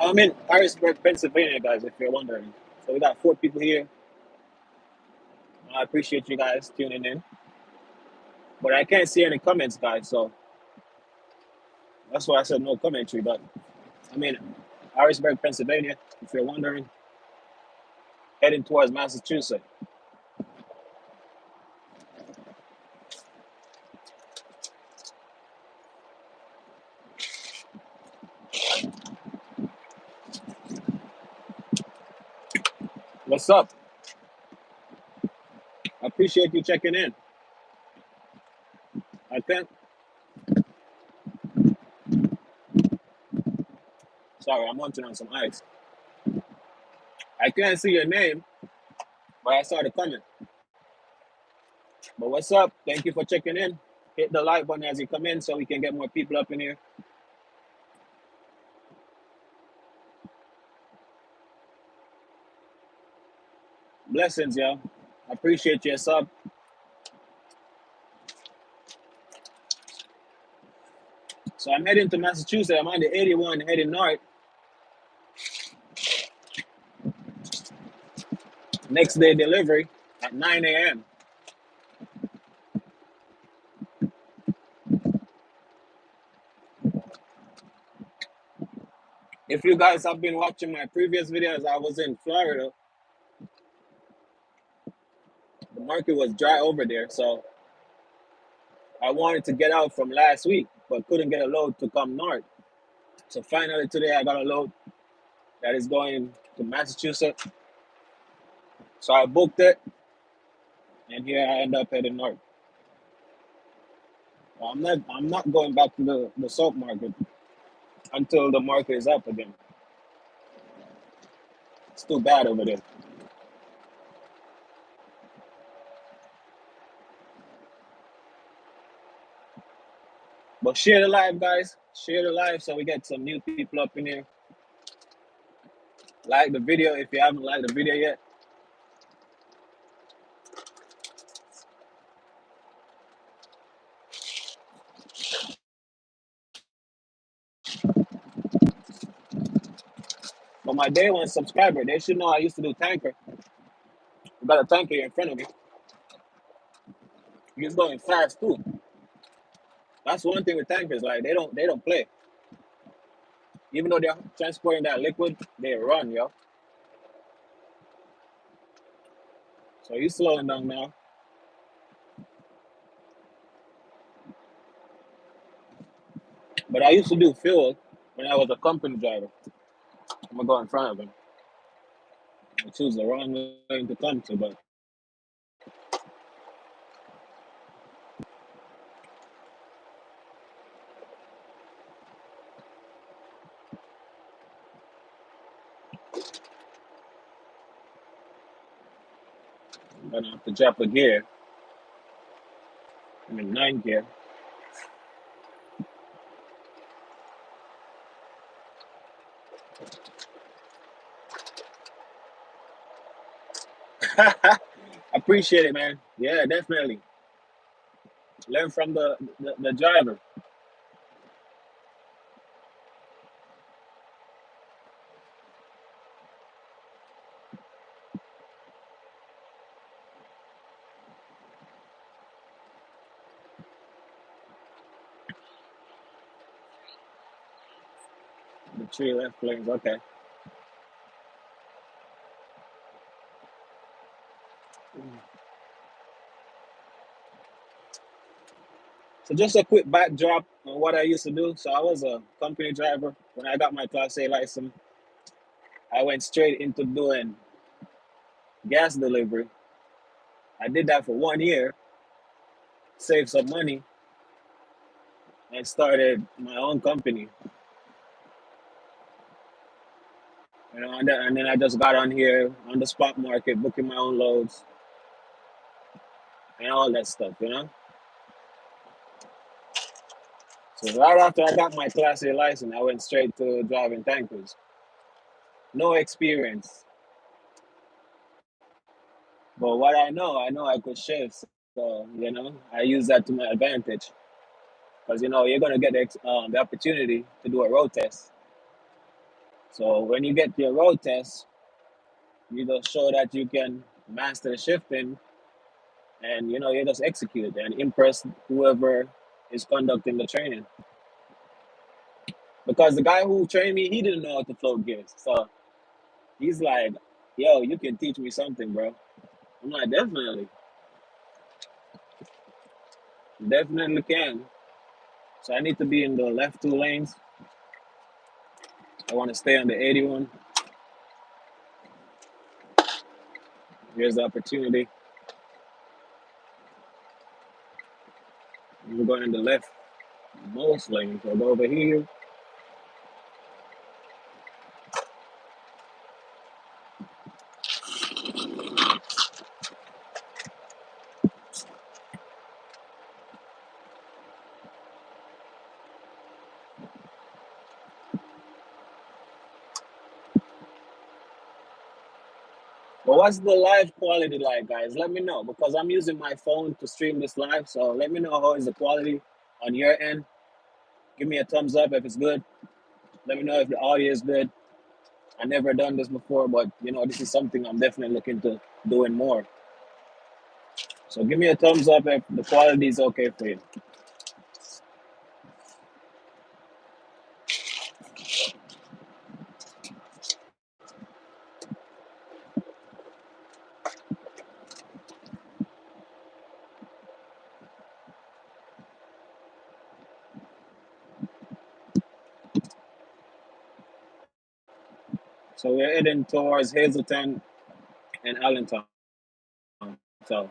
I'm in Harrisburg, Pennsylvania, guys, if you're wondering. So we got 4 people here. I appreciate you guys tuning in. But I can't see any comments, guys, so that's why I said no commentary. But I'm in Harrisburg, Pennsylvania, if you're wondering, heading towards Massachusetts. What's up? I appreciate you checking in. I can't, sorry, I'm munching on some ice. I can't see your name, but I saw the comment. But what's up? Thank you for checking in. Hit the like button as you come in so we can get more people up in here. Blessings, yo. I appreciate your sub. So I'm heading to Massachusetts. I'm on the 81 heading north. Next day delivery at 9 a.m. If you guys have been watching my previous videos, I was in Florida. The market was dry over there, so I wanted to get out from last week, but couldn't get a load to come north. So finally today I got a load that is going to Massachusetts. So I booked it, and here I end up heading north. I'm not going back to the salt market until the market is up again. It's too bad over there. But share the live, guys. Share the live so we get some new people up in here. Like the video if you haven't liked the video yet. But my day one subscriber, they should know I used to do tanker. I got a tanker here in front of me. He's going fast too. That's one thing with tankers, like they don't play. Even though they're transporting that liquid, they run, yo. So he's slowing down now. But I used to do fuel when I was a company driver. I'm gonna go in front of him. I choose the wrong lane to come to, but I'm gonna have to drop a gear. I'm in 9th gear. Appreciate it, man. Yeah, definitely. Learn from the driver. The 3 left lanes, okay. So just a quick backdrop on what I used to do. So I was a company driver. When I got my Class A license, I went straight into doing gas delivery. I did that for 1 year, saved some money, and started my own company. And then I just got on here on the spot market, booking my own loads and all that stuff. So right after I got my Class A license, I went straight to driving tankers. No experience, but what I know I could shift. So I use that to my advantage because you're gonna get the opportunity to do a road test. So when you get your road test, you just show that you can master the shifting, and you just execute and impress whoever is conducting the training. Because the guy who trained me, he didn't know how to float gears. So he's like, "Yo, you can teach me something, bro." I'm like, "Definitely, definitely can." So I need to be in the left two lanes. I want to stay on the 81. Here's the opportunity. We're going in the left most lanes. I'll go over here. But what's the live quality like, guys? Let me know, because I'm using my phone to stream this live. So let me know how is the quality on your end. Give me a thumbs up if it's good. Let me know if the audio is good. I never done this before, but this is something I'm definitely looking to doing more. So give me a thumbs up if the quality is okay for you. So we're heading towards Hazleton and Allentown. So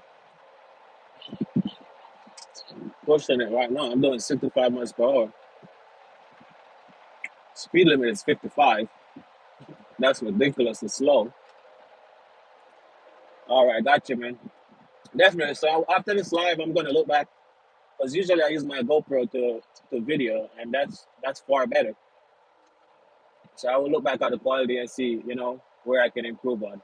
pushing it right now. I'm doing 65 miles per hour. Speed limit is 55. That's ridiculously slow. All right, got you, man. Definitely. So after this live, I'm gonna look back, because usually I use my GoPro to video, and that's far better. So I will look back at the quality and see, where I can improve on.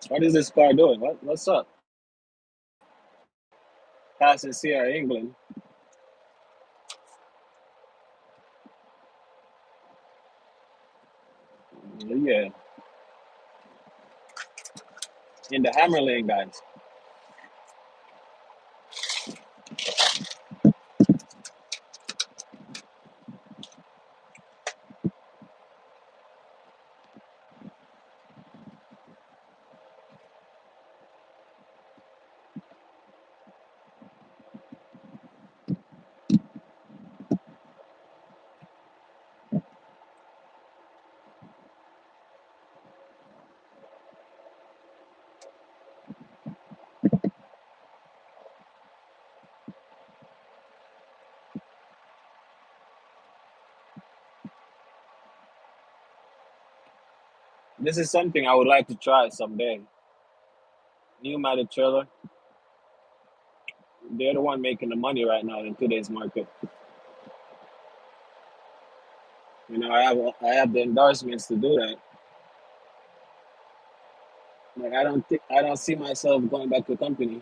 What is this car doing? What's up? Passing Sierra England. Yeah, in the hammer lane, guys. This is something I would like to try someday. Pneumatic trailer. They're the one making the money right now in today's market. I have the endorsements to do that. Like I don't see myself going back to the company.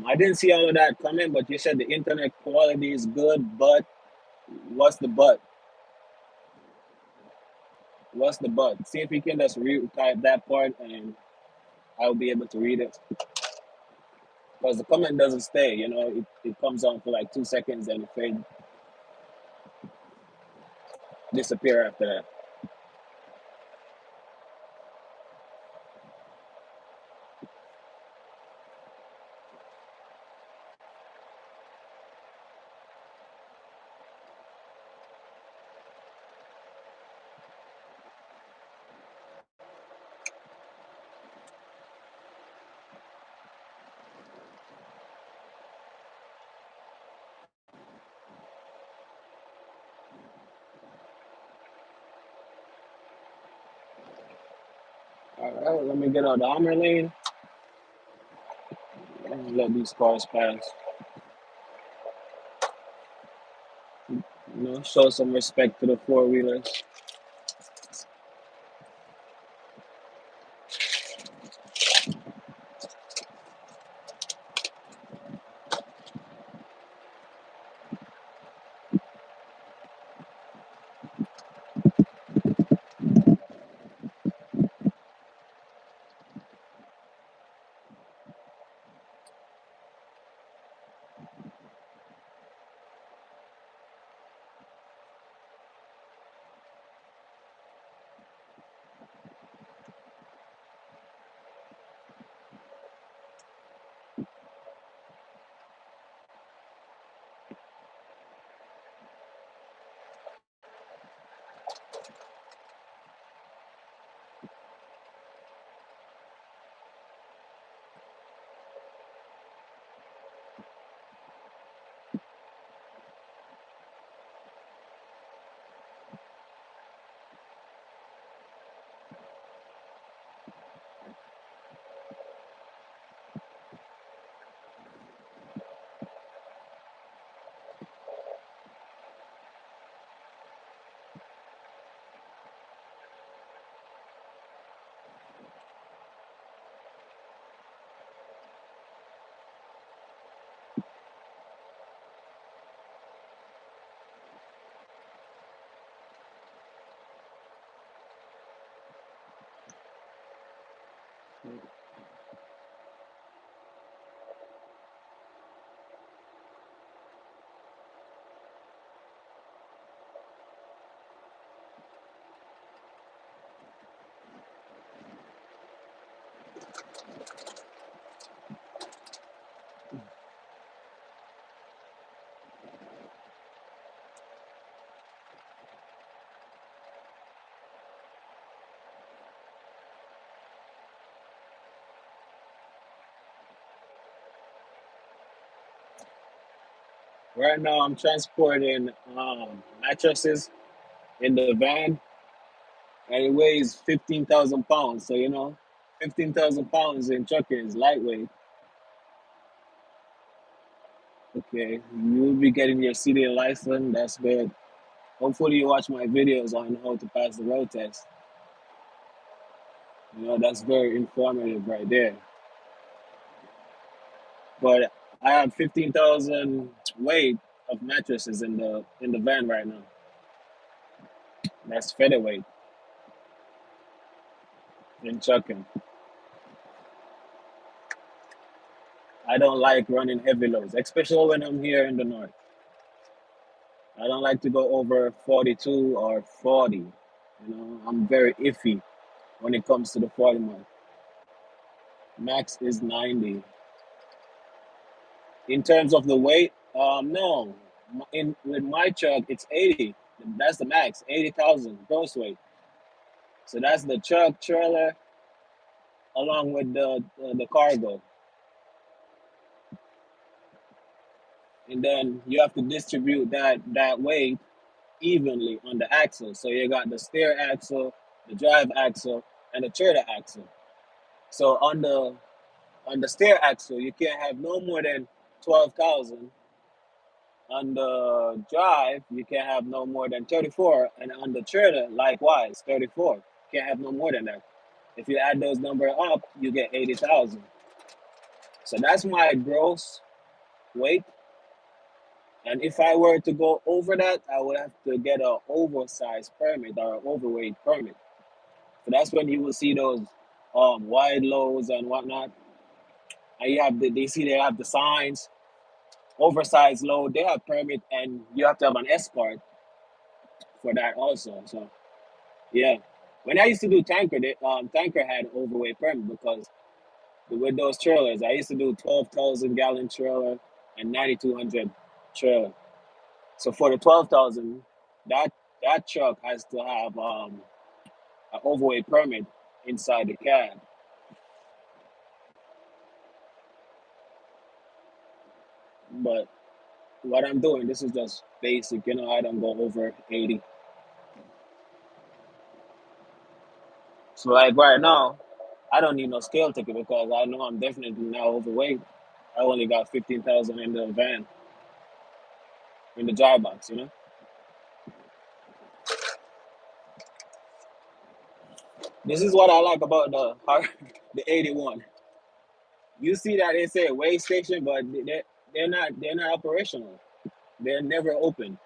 I didn't see all of that coming, but you said the internet quality is good, but what's the but? What's the but? See if you can just type that part, and I'll be able to read it. Because the comment doesn't stay, it comes on for like 2 seconds and it fades, disappear after that. All right, let me get out the armor lane and let these cars pass. You know, show some respect to the four wheelers. Right now, I'm transporting mattresses in the van, and it weighs 15,000 pounds. So, 15,000 pounds in trucking is lightweight. Okay, you'll be getting your city license. That's good. Hopefully, you watch my videos on how to pass the road test. That's very informative right there. But I have 15,000 weight of mattresses in the van right now. That's featherweight in trucking. I don't like running heavy loads, especially when I'm here in the north. I don't like to go over 42 or 40. I'm very iffy when it comes to the 40 mark. Max is 90. In terms of the weight, no. In with my truck, it's 80. That's the max, 80,000 gross weight. So that's the truck trailer along with the cargo, and then you have to distribute that weight evenly on the axle. So you got the steer axle, the drive axle, and the trailer axle. So on the steer axle, you can't have no more than 12,000. On the drive, you can't have no more than 34, and on the trailer, likewise, 34. Can't have no more than that. If you add those numbers up, you get 80,000. So that's my gross weight. And if I were to go over that, I would have to get a oversized permit or an overweight permit. So that's when you will see those wide loads and whatnot. And you have they have the signs, oversized load. They have permit, and you have to have an escort for that also. So yeah, when I used to do tanker, tanker had overweight permit because with those trailers, I used to do 12,000 gallon trailer and 9,200 trailer. So for the 12,000, that that truck has to have an overweight permit inside the cab. But what I'm doing, this is just basic. I don't go over 80. So like right now. I don't need no scale ticket because I know I'm definitely now overweight. I only got 15,000 in the van, in the dry box, you know? This is what I like about the 81. You see that they say weigh station, but they're not operational. They're never open.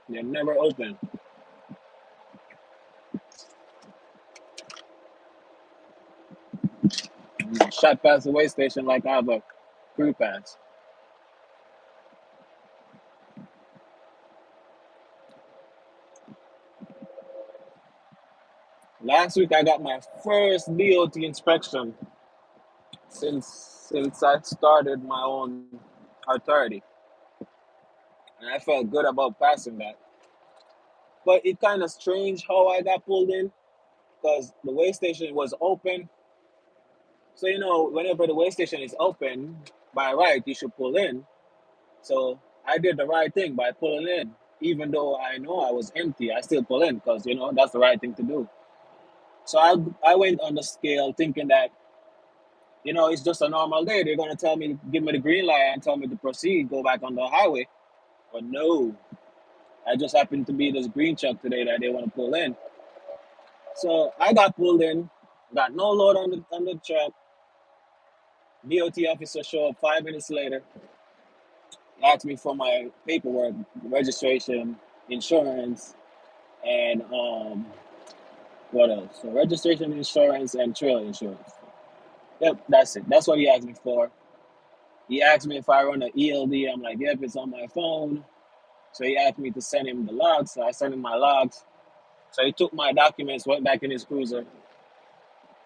They're never open. Shot past the weigh station like I have a crew pass. Last week I got my first DOT inspection since I started my own authority, and I felt good about passing that. But it kind of strange how I got pulled in because the weigh station was open. So whenever the weigh station is open, by right you should pull in. So I did the right thing by pulling in, even though I know I was empty. I still pull in because that's the right thing to do. So I went on the scale thinking that it's just a normal day. They're gonna tell me, give me the green light and tell me to proceed, go back on the highway. But no, I just happened to be this green truck today that they want to pull in. So I got pulled in, got no load on the truck. DOT officer showed up 5 minutes later, asked me for my paperwork, registration, insurance, and what else? So registration, insurance, and trail insurance. Yep, that's it. That's what he asked me for. He asked me if I run an ELD. I'm like, yep, it's on my phone. So he asked me to send him the logs. So I sent him my logs. So he took my documents, went back in his cruiser,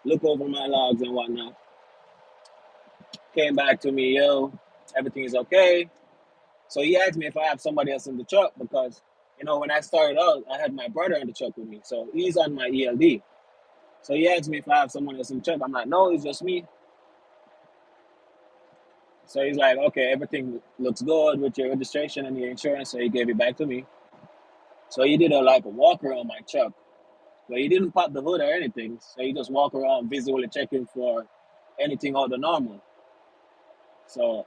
looked over my logs and whatnot. Came back to me, yo, everything is okay. So he asked me if I have somebody else in the truck because, when I started out, I had my brother in the truck with me. So he's on my ELD. So he asked me if I have someone else in the truck. I'm like, no, it's just me. So he's like, okay, everything looks good with your registration and your insurance. So he gave it back to me. So he did a walk around my truck. But he didn't pop the hood or anything. So he just walk around visually checking for anything out of the normal. So,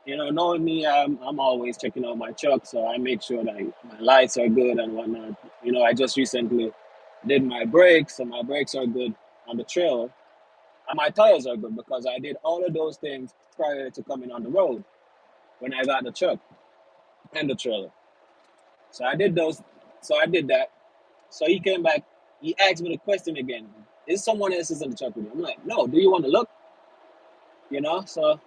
knowing me, I'm always checking out my truck. So I make sure that my lights are good and whatnot. I just recently did my brakes, so my brakes are good on the trail. And my tires are good because I did all of those things prior to coming on the road when I got the truck and the trailer. So I did those. So I did that. So he came back. He asked me the question again. Is someone else in the truck with you? I'm like, no. Do you want to look? So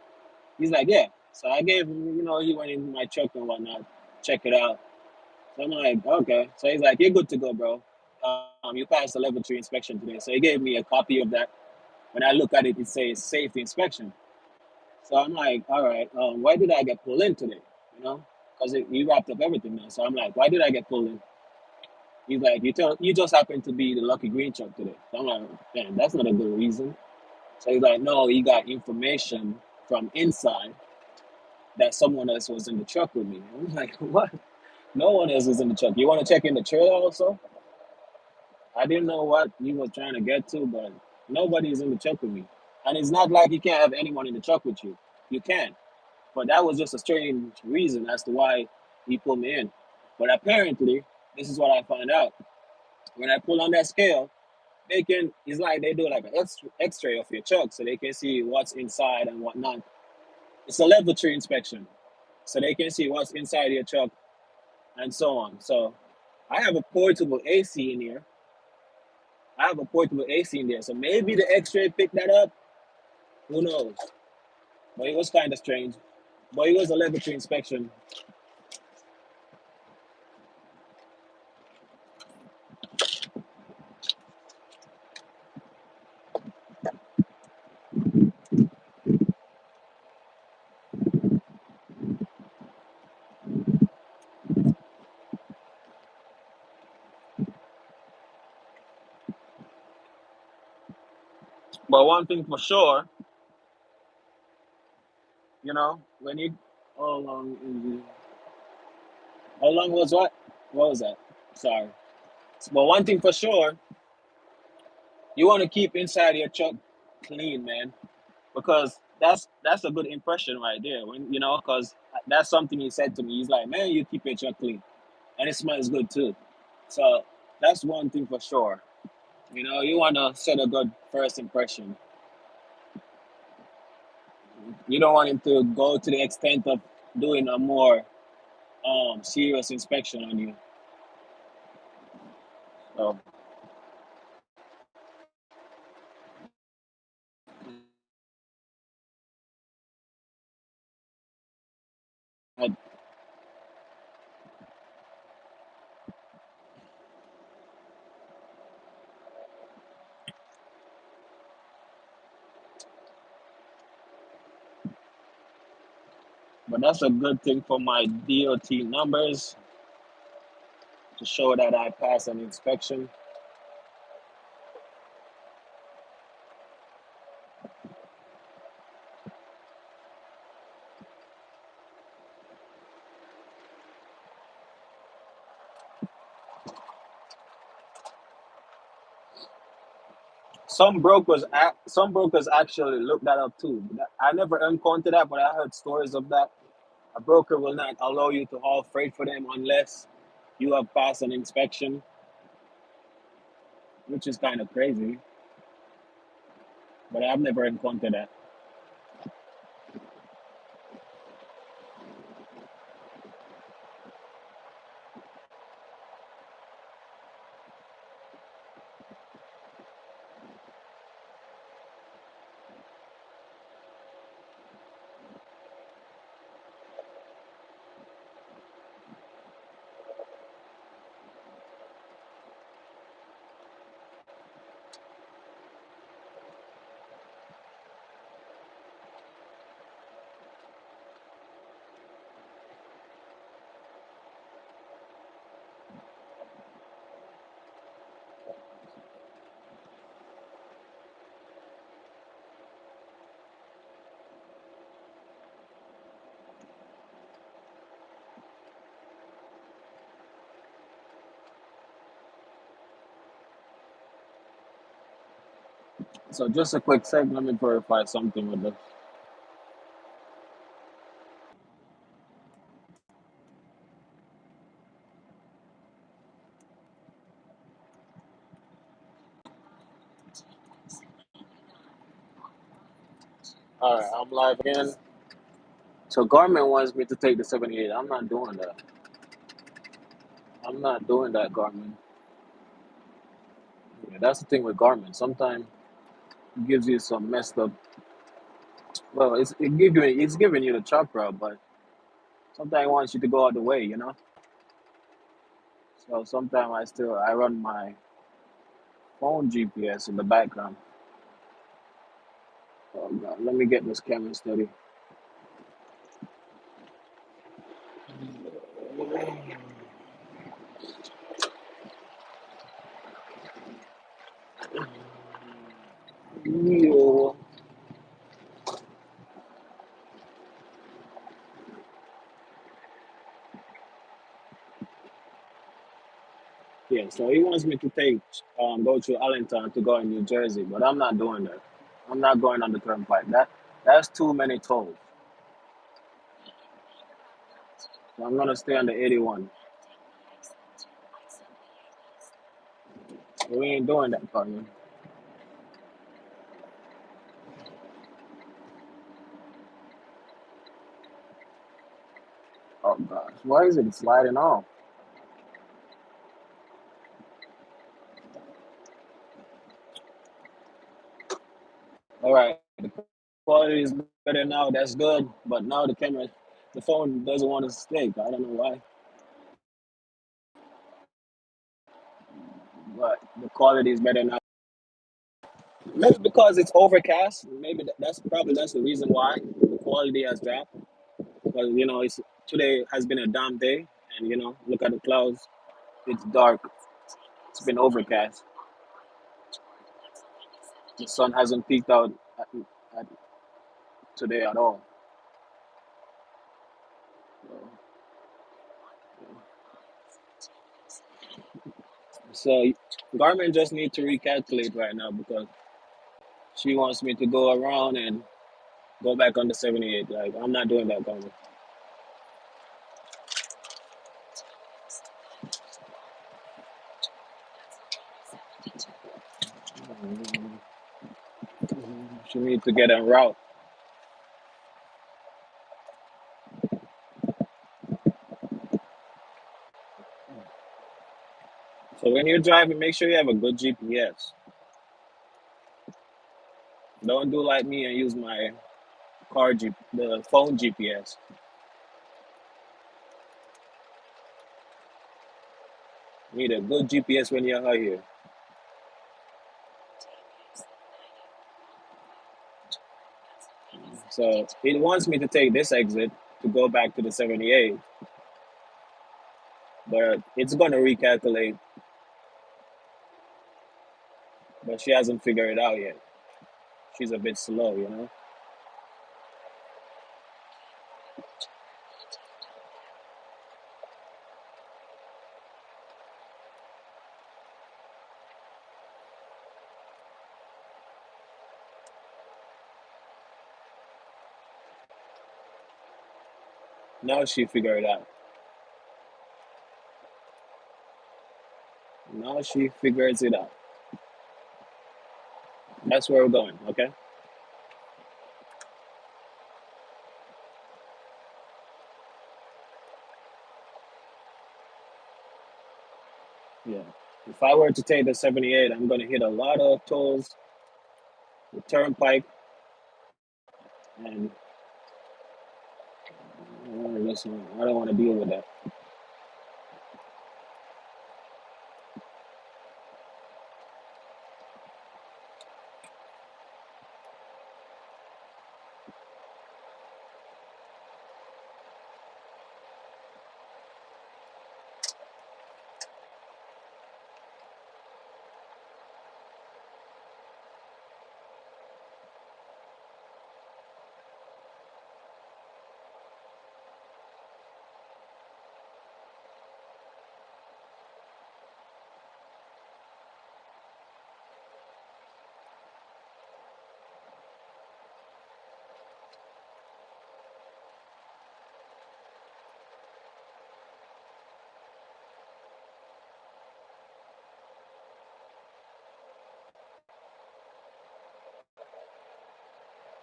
he's like, yeah. So I gave him, he went in my truck and whatnot, check it out. So I'm like, okay. So he's like, you're good to go, bro. You passed the level 3 inspection today. So he gave me a copy of that. When I look at it, it says safety inspection. So I'm like, all right, why did I get pulled in today? Because he wrapped up everything now. So I'm like, why did I get pulled in? He's like, you just happen to be the lucky green truck today. So I'm like, man, that's not a good reason. So he's like, no, he got information from inside that someone else was in the truck with me. I'm like, what? No one else was in the truck. You want to check in the trailer also? I didn't know what he was trying to get to, but nobody's in the truck with me. And it's not like you can't have anyone in the truck with you. You can. But that was just a strange reason as to why he pulled me in. But apparently, this is what I found out. When I pull on that scale, it's like they do like an X-ray of your truck so they can see what's inside and whatnot. It's a level 3 inspection, so they can see what's inside your truck and so on. So I have a portable AC in here. I have a portable AC in there, so maybe the X-ray picked that up. Who knows? But it was kind of strange. But it was a level 3 inspection. But one thing for sure, when you how long how long was what? What was that? Sorry. But one thing for sure, you want to keep inside your truck clean, man, because that's a good impression right there. When because that's something he said to me. He's like, man, you keep your truck clean, and it smells good too. So that's one thing for sure. You want to set a good first impression. You don't want him to go to the extent of doing a more serious inspection on you. So, but but that's a good thing for my DOT numbers to show that I passed an inspection. Some brokers actually look that up too. I never encountered that, but I heard stories of that. A broker will not allow you to haul freight for them unless you have passed an inspection, which is kind of crazy. But I've never encountered that. So just a quick sec. Let me verify something with this. All right, I'm live again. So Garmin wants me to take the 78. I'm not doing that. I'm not doing that, Garmin. Yeah, that's the thing with Garmin. Sometimes it gives you some messed up. Well, it's giving you the chalk route, but sometimes it wants you to go out the way. So sometimes I run my phone GPS in the background. Oh God, let me get this camera steady. Yo. Yeah, so he wants me to go to Allentown to go in New Jersey, but I'm not doing that. I'm not going on the turnpike. That's too many tolls. So I'm gonna stay on the 81. We ain't doing that, partner. Oh gosh, why is it sliding off? All right, the quality is better now. That's good, but now the phone doesn't want to stick. I don't know why, but the quality is better now. Maybe because it's overcast. Maybe that's the reason why the quality has dropped. Because it's today has been a damn day, and look at the clouds. It's dark. It's been overcast. The sun hasn't peeked out at today at all. So, So Garmin just need to recalculate right now because she wants me to go around and go back on the 78. Like I'm not doing that, Garmin. She need to get en route. So when you're driving, make sure you have a good GPS. Don't do like me and use my the phone GPS. Need a good GPS when you're out here. So it wants me to take this exit to go back to the 78, but it's gonna recalculate, but she hasn't figured it out yet. She's a bit slow, you know? Now she figured it out. Now she figures it out. That's where we're going, okay? Yeah. If I were to take the 78, I'm gonna hit a lot of tolls, the turnpike, and listen, I don't want to deal with that.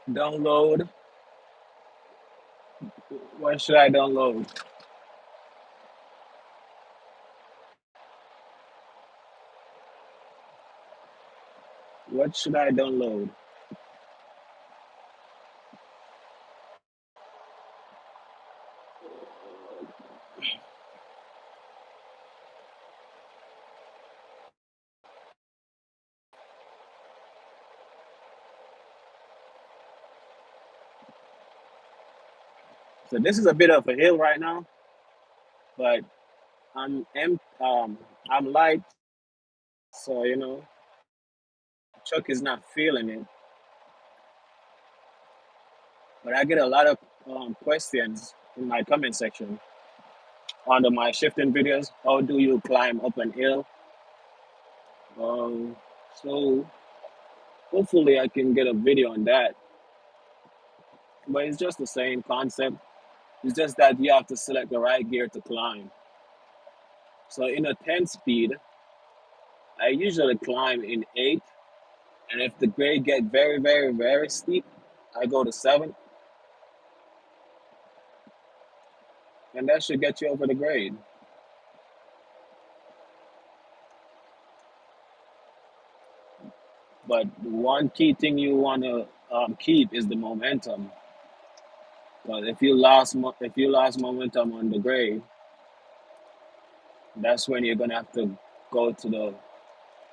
Download. What should I download? What should I download? So this is a bit of a hill right now, but I'm light, so Chuck is not feeling it. But I get a lot of questions in my comment section under my shifting videos. How do you climb up an hill? Um, so hopefully I can get a video on that. But it's just the same concept. It's just that you have to select the right gear to climb. So in a 10 speed, I usually climb in 8. And if the grade get very, very, very steep, I go to 7. And that should get you over the grade. But one key thing you want to keep is the momentum. Because if you lost momentum on the grade, that's when you're gonna have to go to the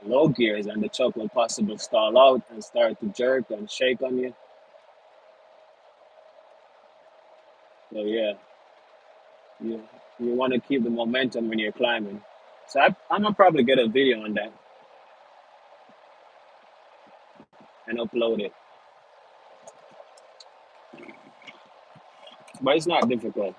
low gears, and the truck will possibly stall out and start to jerk and shake on you. So yeah, you you want to keep the momentum when you're climbing. So I'm gonna probably get a video on that and upload it. But it's not difficult.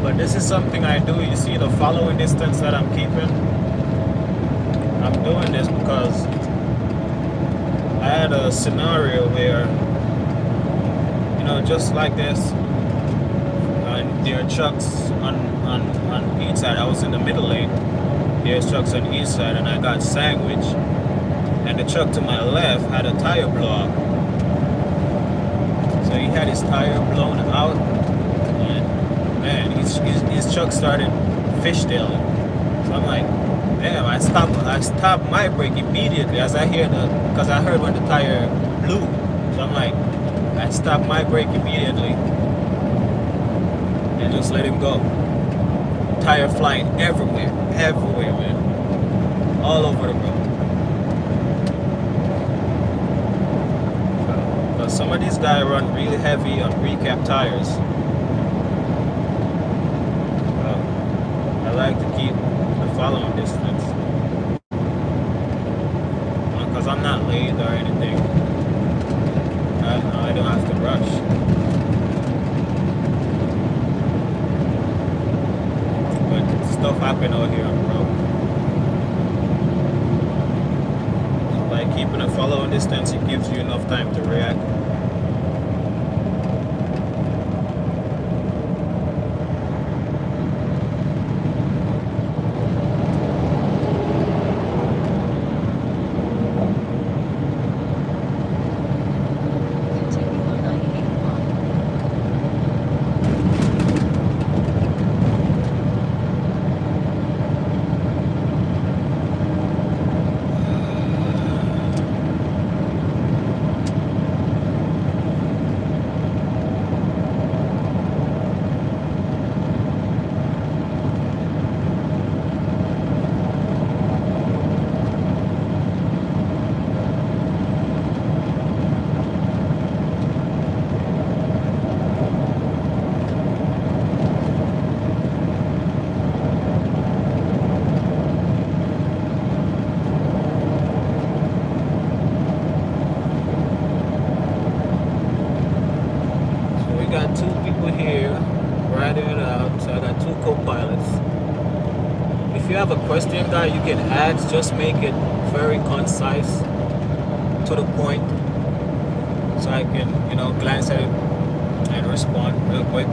But this is something I do. You see the following distance that I'm keeping? I'm doing this because I had a scenario where, just like this, and there are trucks on each side. I was in the middle lane. There's trucks on each side, and I got sandwiched. And the truck to my left had a tire blow up. So he had his tire blown out, and man, his truck started fishtailing. So I'm like, damn! I stopped my brake immediately as because I heard when the tire blew. So I'm like, I stopped my brake immediately and just let him go. Tire flying everywhere, man, all over the road. Because some of these guys run really heavy on recap tires. I like to keep the following distance because I'm not late or anything. I don't have to rush. But stuff happen out here on the road. By keeping a following distance, it gives you enough time to react. If you have a question that you can add, just make it very concise, to the point, so I can, glance at it and respond real quick.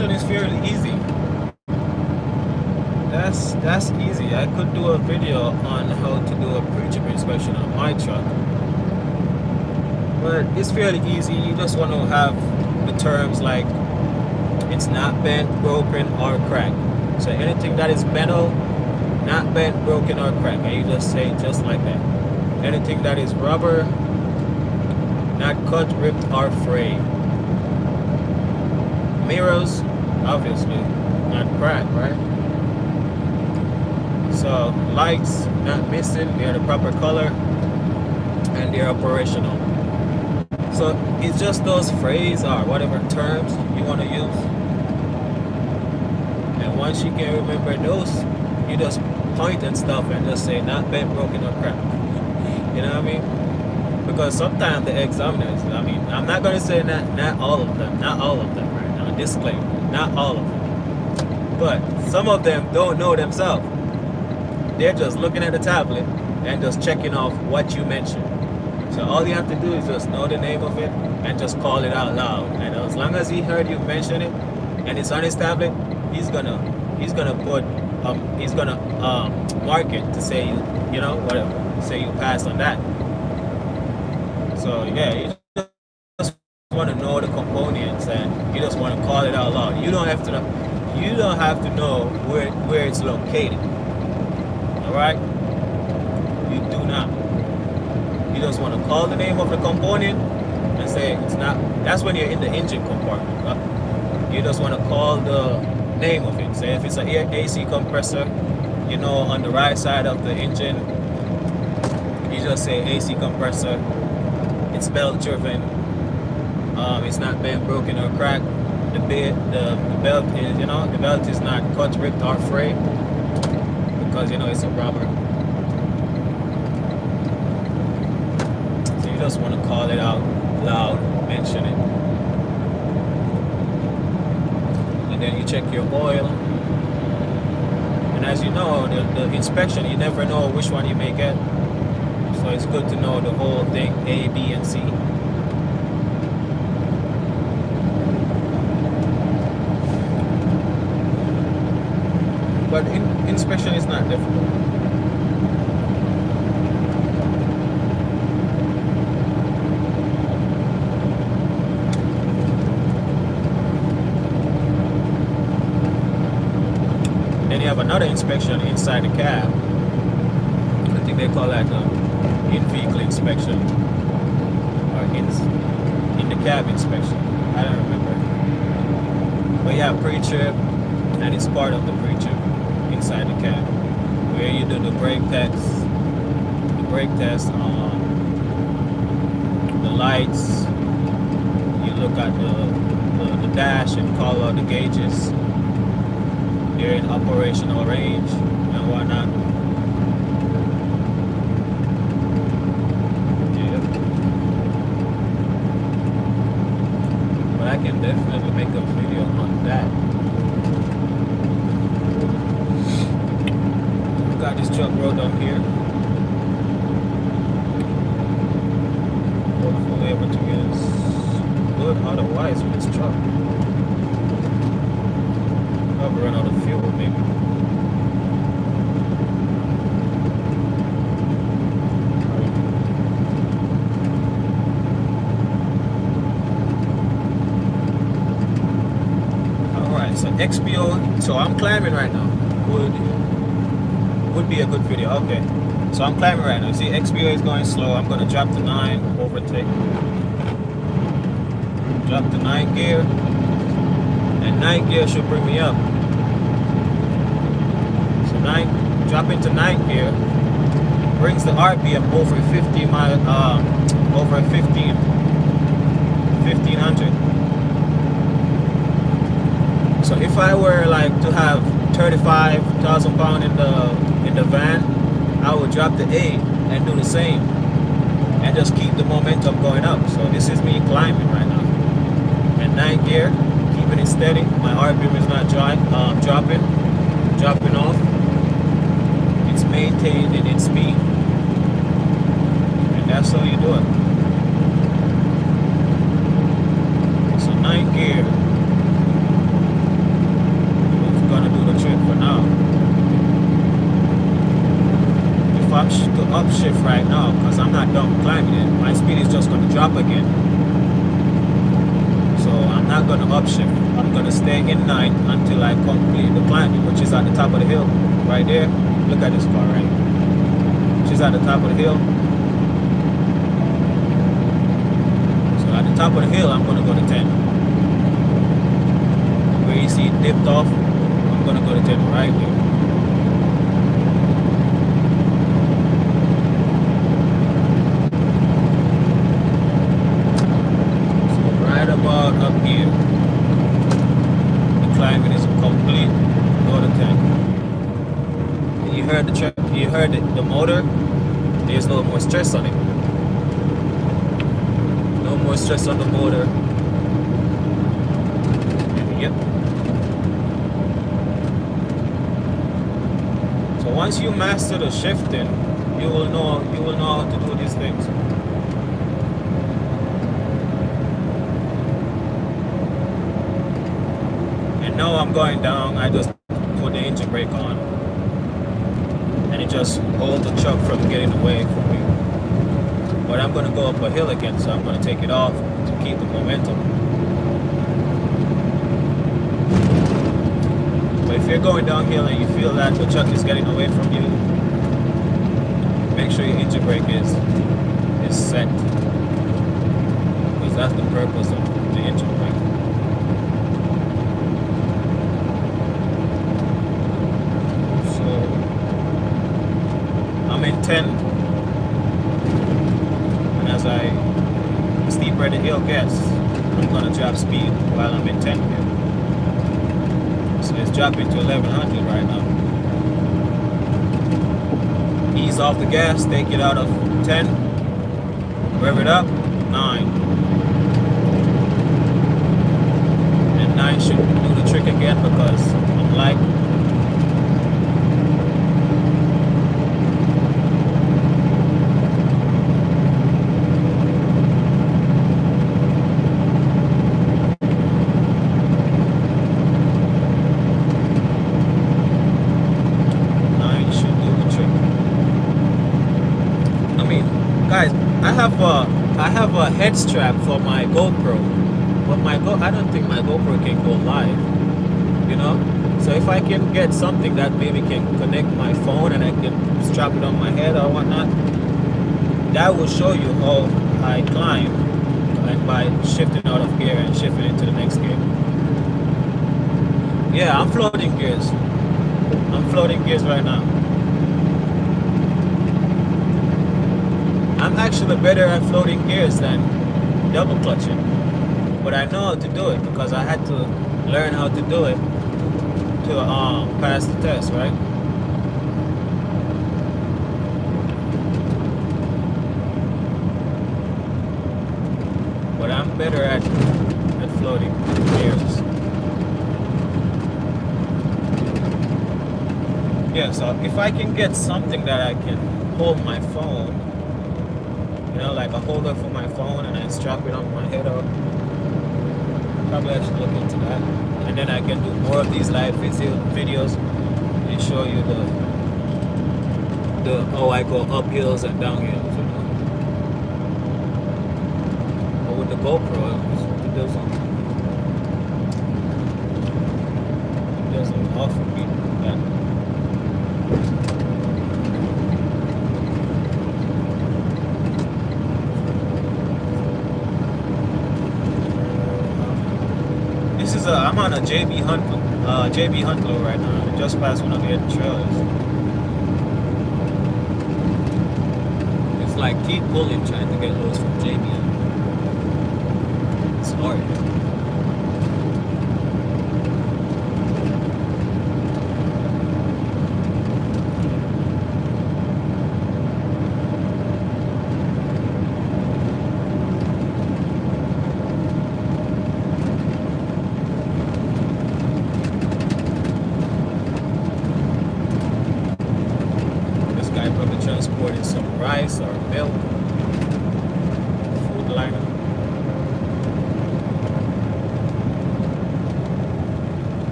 inspection is fairly easy. That's easy. I could do a video on how to do a pre-trip inspection on my truck, but it's fairly easy. You just want to have the terms like it's not bent, broken, or cracked. So anything that is metal, not bent, broken, or cracked, and you just say it just like that. Anything that is rubber, not cut, ripped, or frayed. Mirrors, obviously, not cracked, right? So lights, not missing, they're the proper color, and they're operational. So it's just those phrases or whatever terms you want to use. And once you can remember those, you just point and stuff and just say not bent, broken, or cracked. You know what I mean? Because sometimes the examiners, I mean, I'm not going to say not all of them right now, disclaimer, not all of them. But some of them don't know themselves. They're just looking at the tablet and just checking off what you mentioned. So all you have to do is just know the name of it and just call it out loud. And as long as he heard you mention it and it's on his tablet, he's gonna mark it to say you know whatever, say you passed on that. So yeah, you just want to know the components and you just want to call it out loud. You don't have to know where it's located. All right, you do not. You just want to call the name of the component and say it's not. That's when you're in the engine compartment. You just want to call the name of it. Say if it's an AC compressor, you know, on the right side of the engine, you just say AC compressor. It's belt driven. It's not bent, broken, or cracked. The belt is, you know, the belt is not cut, ripped, or frayed because you know it's a rubber. So you just want to call it out loud, mention it, and then you check your oil. And as you know, the inspection, you never know which one you may get. So it's good to know the whole thing, A, B, and C. But inspection is not difficult. Then you have another inspection inside the cab. I think they call that in-vehicle inspection or in the cab inspection. I don't remember. But yeah, pre-trip, and it's part of the pre-trip inside the cab, where you do the brake test on the lights. You look at the dash and call out the gauges. They're in operational range and whatnot. Yeah. But I can definitely make a video on that. Got this truck rolled up here. Hopefully everything is good otherwise with this truck. Probably run out of fuel maybe. Alright, so XPO, so I'm climbing right now. Would be a good video. Okay, so I'm climbing right now. See, XPO is going slow. I'm gonna drop the 9, overtake, drop the 9 gear, and 9 gear should bring me up. So drop into 9 gear brings the RPM over 50 over 1500. So if I were like to have 35,000 pounds in the van, I would drop the 8 and do the same and just keep the momentum going up. So this is me climbing right now. And 9 gear, keeping it steady. My RPM is not dropping off. It's maintained in its speed. And that's how you do it. So 9 gear. to upshift right now because I'm not done climbing it. My speed is just going to drop again. So I'm not going to upshift. I'm going to stay in 9 until I complete the climbing, which is at the top of the hill right there. Look at this car right here. Which is at the top of the hill. So at the top of the hill, I'm going to go to 10. Where you see it dipped off, I'm going to go to 10 right here. Up here, the climbing is complete. Go to 10. You heard the motor. There's no more stress on it. No more stress on the motor. Yep. So once you master the shifting, you will know how to do these things. Now I'm going down, I just put the engine brake on and it just holds the truck from getting away from me. But I'm going to go up a hill again, so I'm going to take it off to keep the momentum. But if you're going downhill and you feel that the truck is getting away from you, make sure your engine brake is set, because that's the purpose of the engine brake. I'm in 10, and as I steeper the hill gets, I'm gonna drop speed while I'm in 10 here. So it's dropping to 1100 right now. Ease off the gas, take it out of 10, rev it up, 9. And 9 should do the trick again because I'm light. I have a head strap for my GoPro, but I don't think my GoPro can go live, you know. So if I can get something that maybe can connect my phone and I can strap it on my head or whatnot, that will show you how I climb, and by shifting out of gear and shifting into the next gear. Yeah, I'm floating gears. I'm floating gears right now. I'm actually better at floating gears than double clutching, but I know how to do it because I had to learn how to do it to pass the test, right? But I'm better at floating gears. Yeah, so if I can get something that I can hold my phone, you know, like a holder for my phone, and I strap it on my head up. Probably I should look into that. And then I can do more of these live videos and show you the how I go up hills and down hills, you know. But with the GoPro, it doesn't offer me that. I'm on a JB Huntlow right now. I just passed one of the trailers. It's like keep pulling, trying to get loads from JB. It's hard. Transporting some rice or milk, food liner.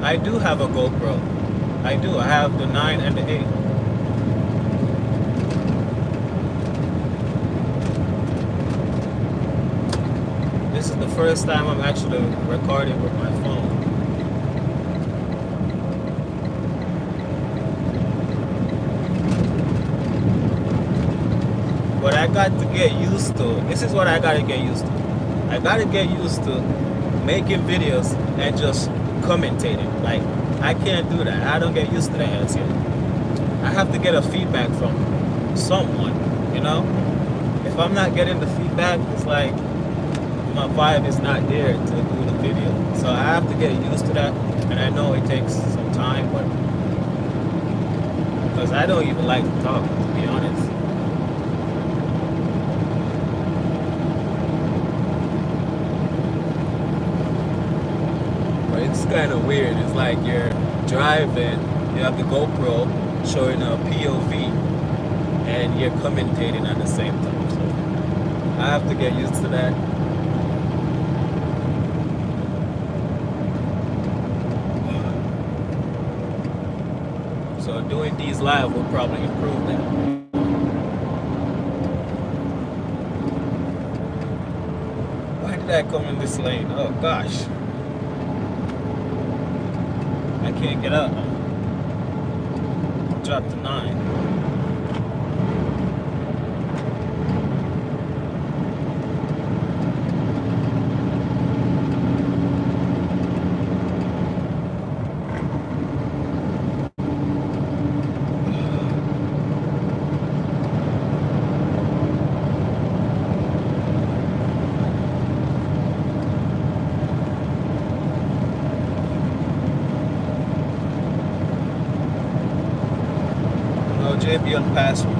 I do have a GoPro. I do. I have the 9 and the 8. the first time I'm actually recording with my phone. But I got to get used to, this is what I gotta get used to. I gotta get used to making videos and just commentating. Like, I can't do that. I don't get used to that as yet. I have to get a feedback from someone, you know? If I'm not getting the feedback, it's like my vibe is not there to do the video. So I have to get used to that. And I know it takes some time, but because I don't even like to talk, to be honest. It's kind of weird. It's like you're driving, you have the GoPro showing a POV, and you're commentating at the same time. So I have to get used to that. So doing these live will probably improve that. Why did I come in this lane? Oh gosh. I can't get up. Drop to 9. JB on password.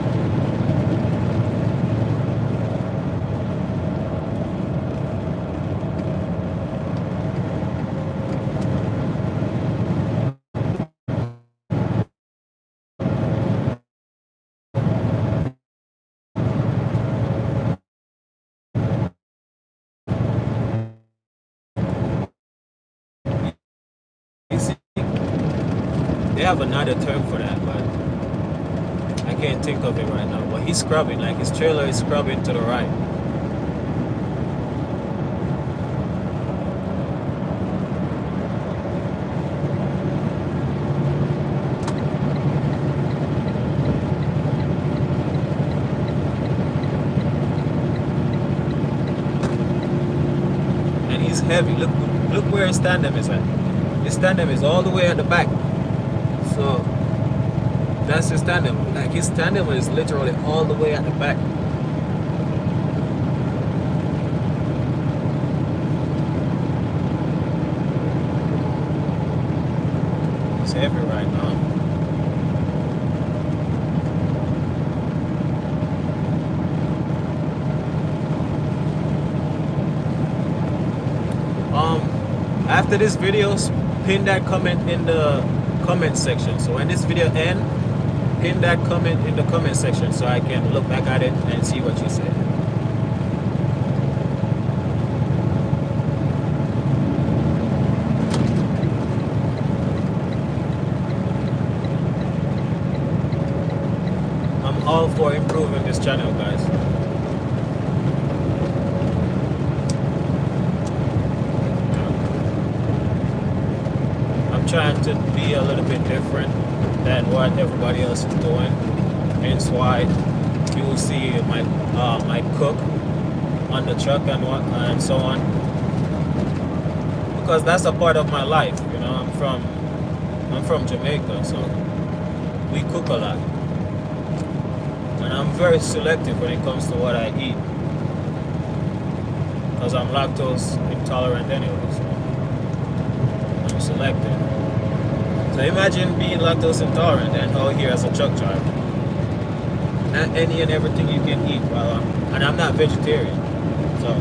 They have another term for that, but I can't think of it right now. But he's scrubbing, like his trailer is scrubbing to the right. And he's heavy. Look where his tandem is at. His tandem is all the way at the back. So that's his tandem. Like his tandem is literally all the way at the back. It's heavy right now. After this video, pin that comment in the comment section. So when this video ends, pin that comment in the comment section so I can look back at it and see what you said. I'm all for improving this channel, guys. I'm trying to be a little bit different than what everybody else is doing. Hence why you will see my cook on the truck and so on. Because that's a part of my life, you know. I'm from Jamaica, so we cook a lot. And I'm very selective when it comes to what I eat. Because I'm lactose intolerant anyway, so I'm selective. So imagine being lactose intolerant and out here as a truck driver. Not any and everything you can eat and I'm not vegetarian. So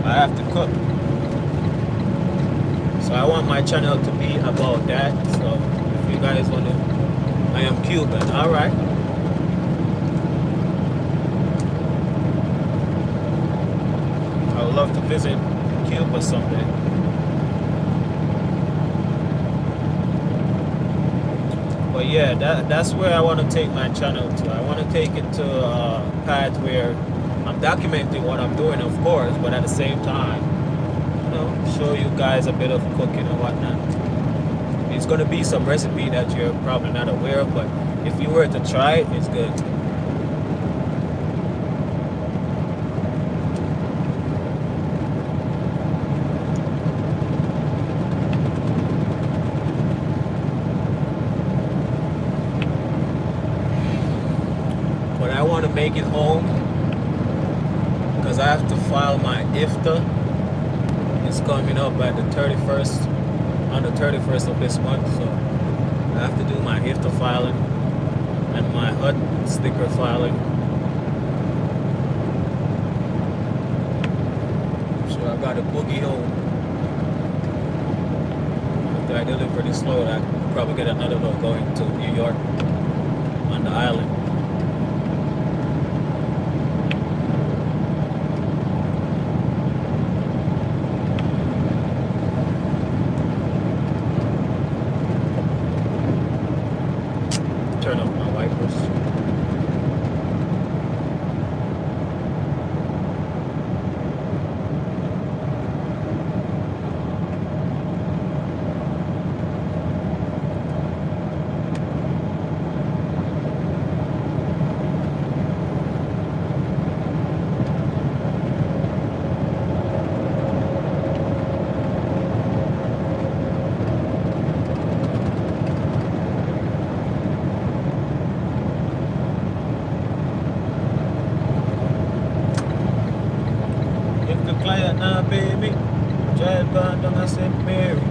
I have to cook. So I want my channel to be about that. So if you guys want to, I am Cuban, alright. I would love to visit Cuba someday. But yeah, that's where I want to take my channel to. I want to take it to a path where I'm documenting what I'm doing, of course, but at the same time, show you guys a bit of cooking and whatnot. It's gonna be some recipe that you're probably not aware of, but if you were to try it, it's good. But I want to make it home because I have to file my IFTA. It's coming up at the 31st, on the 31st of this month, so I have to do my IFTA filing and my HUD sticker filing. So I got a boogie home. After I deliver this load, I probably get another load going to New York on the island. Turn off my wipers. Client now pay me, drive down to St. Mary.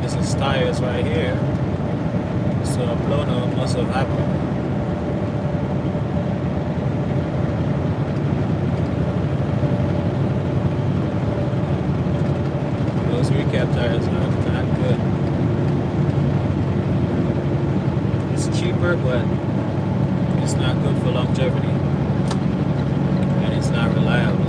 This is tires right here, so a blown must have happened. Those recap tires are not good. It's cheaper, but it's not good for longevity, and it's not reliable.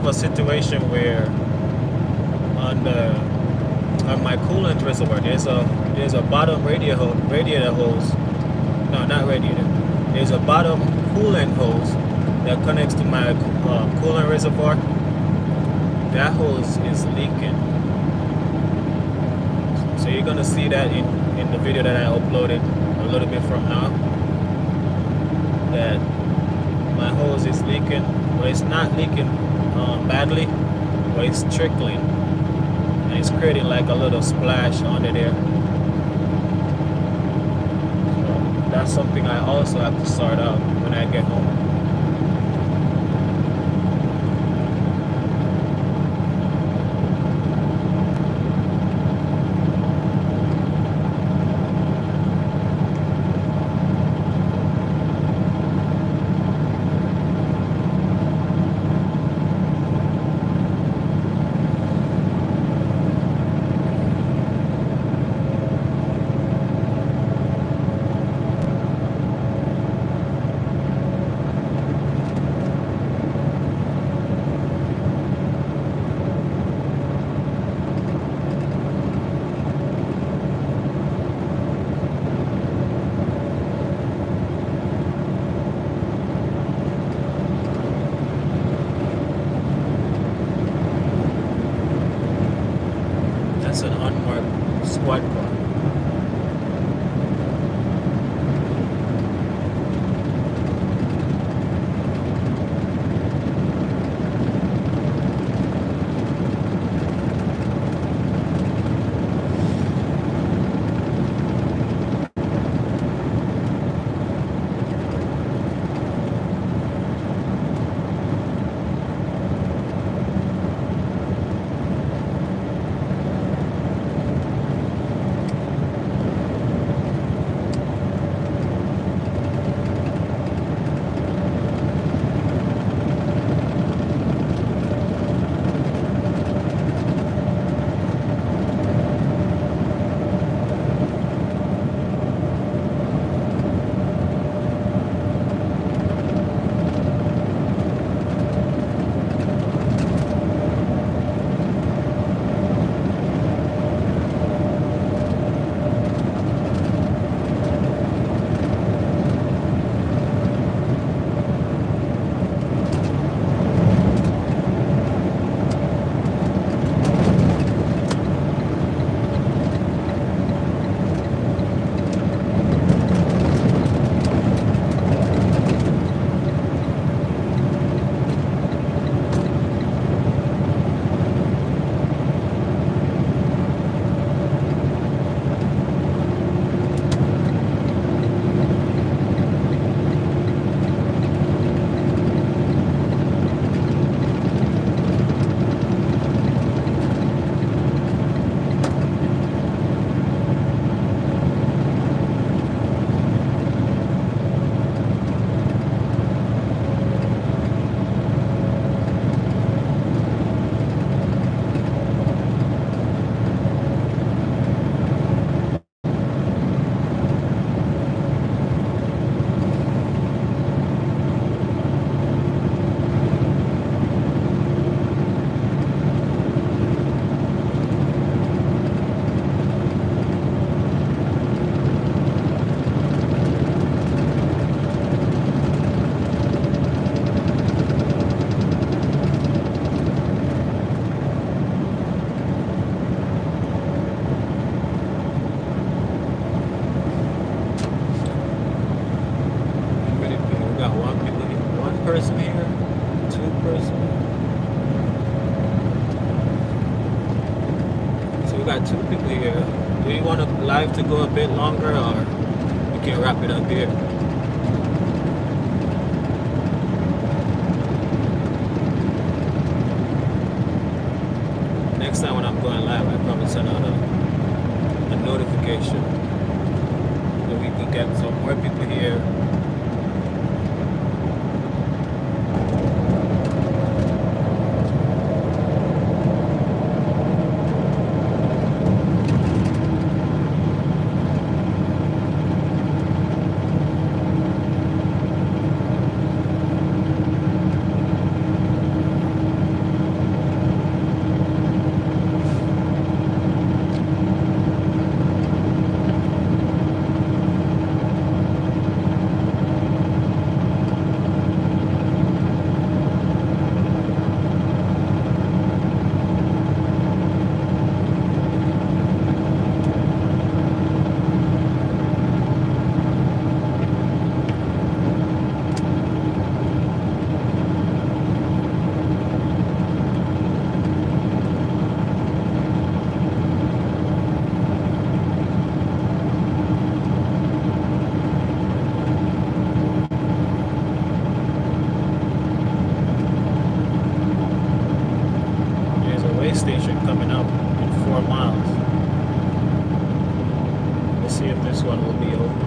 A situation where on my coolant reservoir there's a bottom radiator hose. No, not radiator. There's a bottom coolant hose that connects to my coolant reservoir. That hose is leaking. So you're gonna see that in the video that I uploaded a little bit from now. That my hose is leaking, but it's not leaking badly, but it's trickling and it's creating like a little splash under there. So that's something I also have to sort out when I get home. what part? Person here, two person. So we got two people here. Do you want the live to go a bit longer, or we can wrap it up here? Next time when I'm going live, I probably send out a notification so we can get some more people here. Station coming up in 4 miles. Let's see if this one will be open.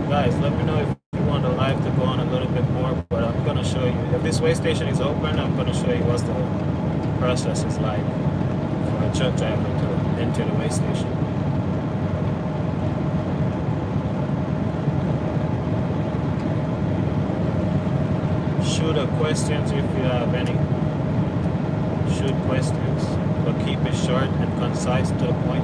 Guys, let me know if you want the live to go on a little bit more, but I'm going to show you. If this way station is open, I'm going to show you what's the process is like for a truck driver to enter the way station. questions if you have any. Shoot questions, but keep it short and concise to the point.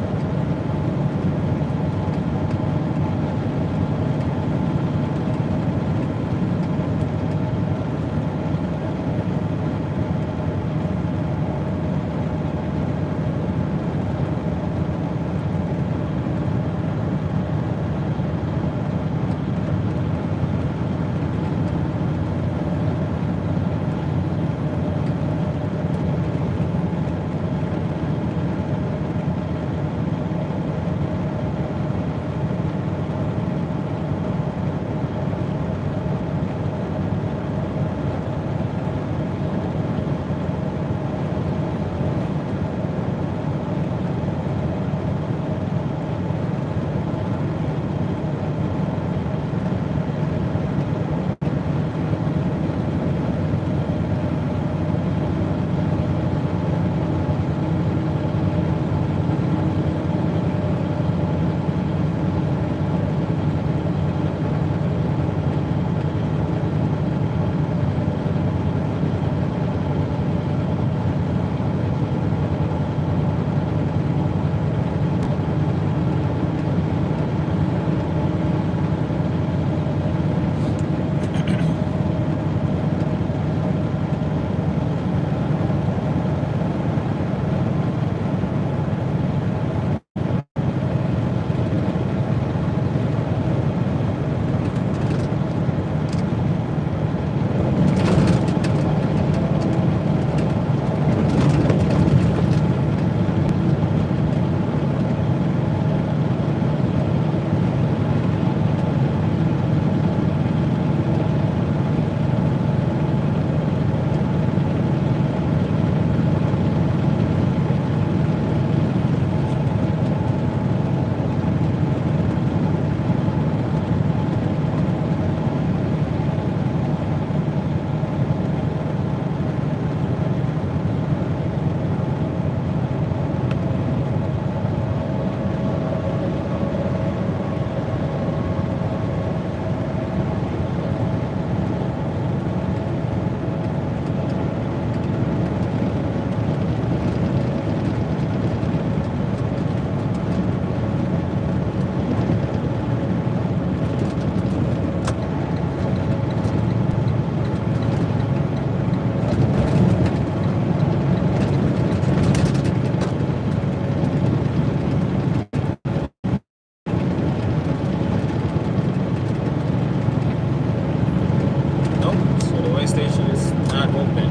Nope, so the way station is not open.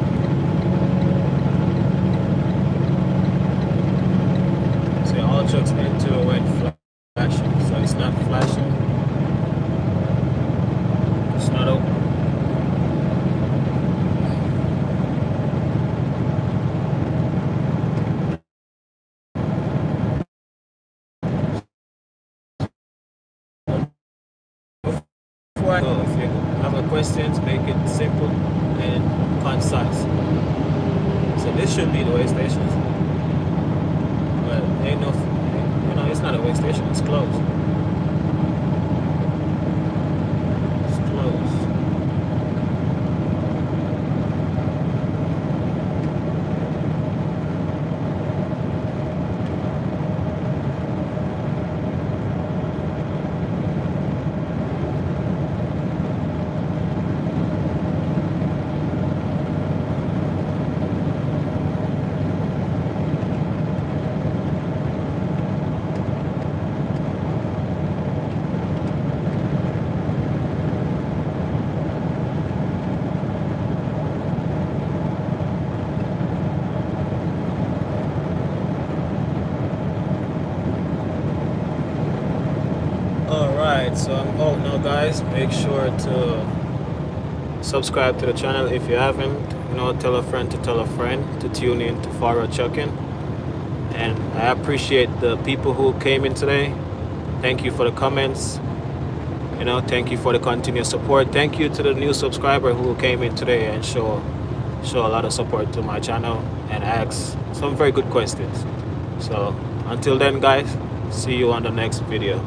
So all trucks into it went flashing, so it's not flashing. It's not open. Before I go, if you have a questions, make it simple and concise. So this should be the way station. But ain't no, it's not a way station. It's closed. It's closed. Alright, so I'm out now, guys. Make sure to subscribe to the channel if you haven't. Tell a friend to tune in to Faro Chucking. And I appreciate the people who came in today. Thank you for the comments. Thank you for the continued support. Thank you to the new subscriber who came in today and show a lot of support to my channel and ask some very good questions. So until then, guys, see you on the next video.